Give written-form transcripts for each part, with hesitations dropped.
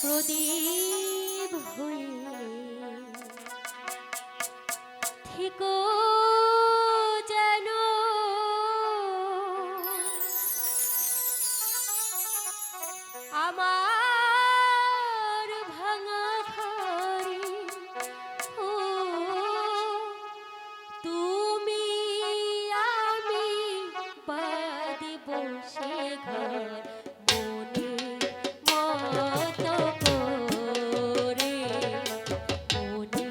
প্রদীপ হয়ে থেকো যেন আমার ভাঙা ঘরে। ও তুমি আমি বাদে বসে ঘর মনে মতো করে, মনে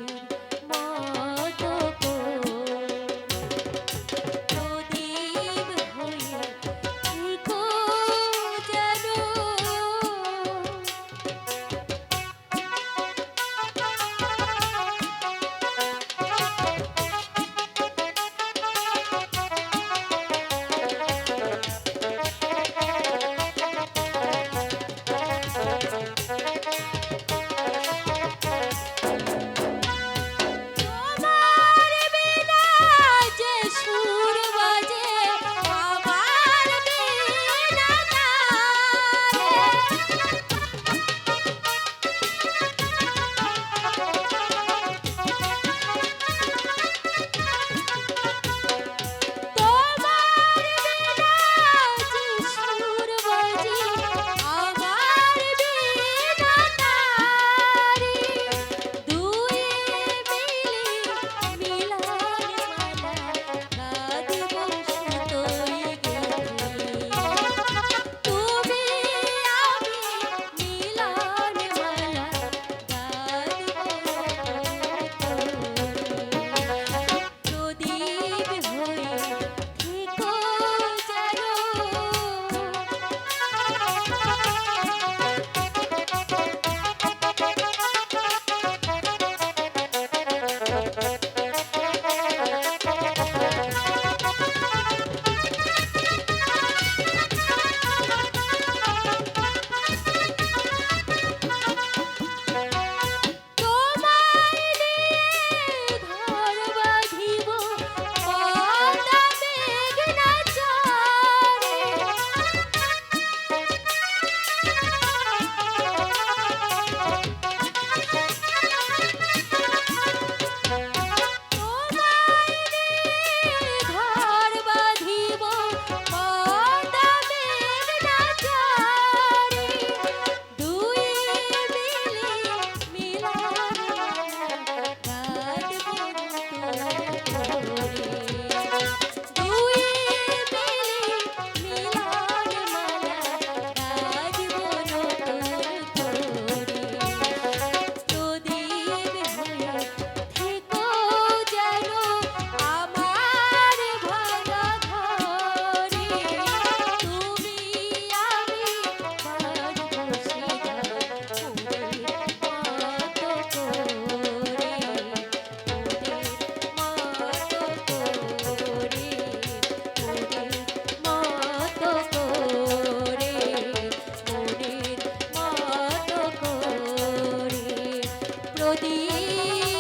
মতো করে প্রদীপ হয়ে থেকো যেন। তোমার বিনা যে সুর বাজে আমার বিনা তোমার বিনা যে সুর বাজে আমার বিনা তারে। দুই মিলে মিলন মালা গাঁথব সুতোয় গেঁথে। তুমি আমি মিলন মালা গাঁথব প্রদীপ হয়ে থেকো যেন। তোমায় নিয়ে ঘর বাঁধিব পদ্মা মেঘনা চরে। তোমায় নিয়ে ঘর বাঁধিব পদ্মা মেঘনা চরে। দুই মিলে মিলন মালা গাঁথব তোর তরে। দুই মিলে মিলন মালা গাঁথব তোর তরে। প্রদীপ হয়ে থেকো যেন আমার ভাঙা ঘরে। তুমি আমি বাঁধব সে ঘর মনের মতো করে, মনের মতো করে, মনের মতো করে, মনের মতো করে প্রদীপ